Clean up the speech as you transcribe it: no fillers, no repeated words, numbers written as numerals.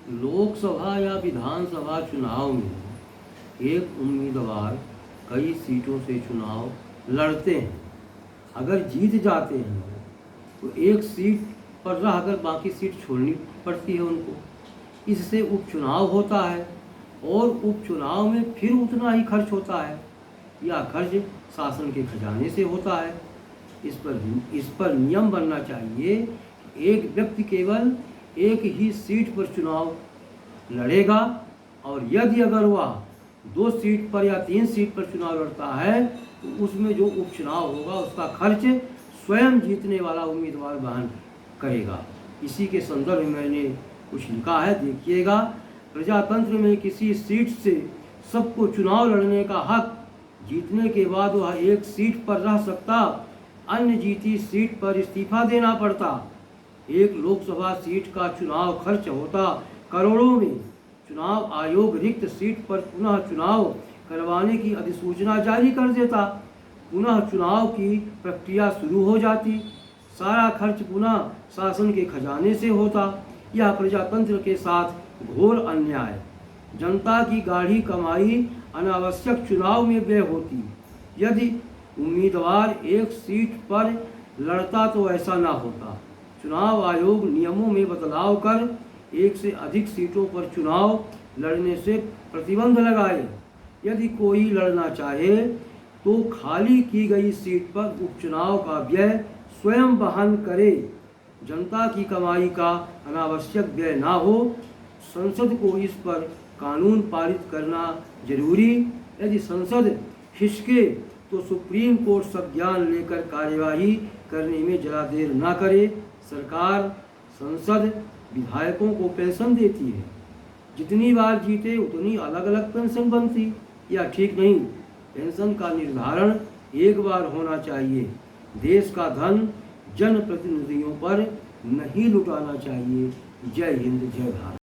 लोकसभा या विधानसभा चुनाव में एक उम्मीदवार कई सीटों से चुनाव लड़ते हैं। अगर जीत जाते हैं तो एक सीट पर रहकर बाकी सीट छोड़नी पड़ती है उनको। इससे उपचुनाव होता है और उपचुनाव में फिर उतना ही खर्च होता है या खर्च शासन के खजाने से होता है। इस पर नियम बनना चाहिए। एक व्यक्ति केवल एक ही सीट पर चुनाव लड़ेगा और यदि अगर वह 2 सीट पर या 3 सीट पर चुनाव लड़ता है तो उसमें जो उपचुनाव होगा उसका खर्च स्वयं जीतने वाला उम्मीदवार वहन करेगा। इसी के संदर्भ में मैंने कुछ लिखा है, देखिएगा। प्रजातंत्र में किसी सीट से सबको चुनाव लड़ने का हक, जीतने के बाद वह एक सीट पर रह सकता, अन्य जीती सीट पर इस्तीफा देना पड़ता। एक लोकसभा सीट का चुनाव खर्च होता करोड़ों में। चुनाव आयोग रिक्त सीट पर पुनः चुनाव करवाने की अधिसूचना जारी कर देता। पुनः चुनाव की प्रक्रिया शुरू हो जाती। सारा खर्च पुनः शासन के खजाने से होता। यह प्रजातंत्र के साथ घोर अन्याय। जनता की गाढ़ी कमाई अनावश्यक चुनाव में व्यय होती। यदि उम्मीदवार एक सीट पर लड़ता तो ऐसा ना होता। चुनाव आयोग नियमों में बदलाव कर एक से अधिक सीटों पर चुनाव लड़ने से प्रतिबंध लगाए। यदि कोई लड़ना चाहे तो खाली की गई सीट पर उपचुनाव का व्यय स्वयं वहन करे। जनता की कमाई का अनावश्यक व्यय ना हो। संसद को इस पर कानून पारित करना जरूरी। यदि संसद खिसके तो सुप्रीम कोर्ट संज्ञान लेकर कार्यवाही करने में जरा देर ना करे। सरकार, संसद विधायकों को पेंशन देती है। जितनी बार जीते उतनी अलग अलग पेंशन बनती, या ठीक नहीं? पेंशन का निर्धारण एक बार होना चाहिए। देश का धन जनप्रतिनिधियों पर नहीं लुटाना चाहिए। जय हिंद, जय भारत।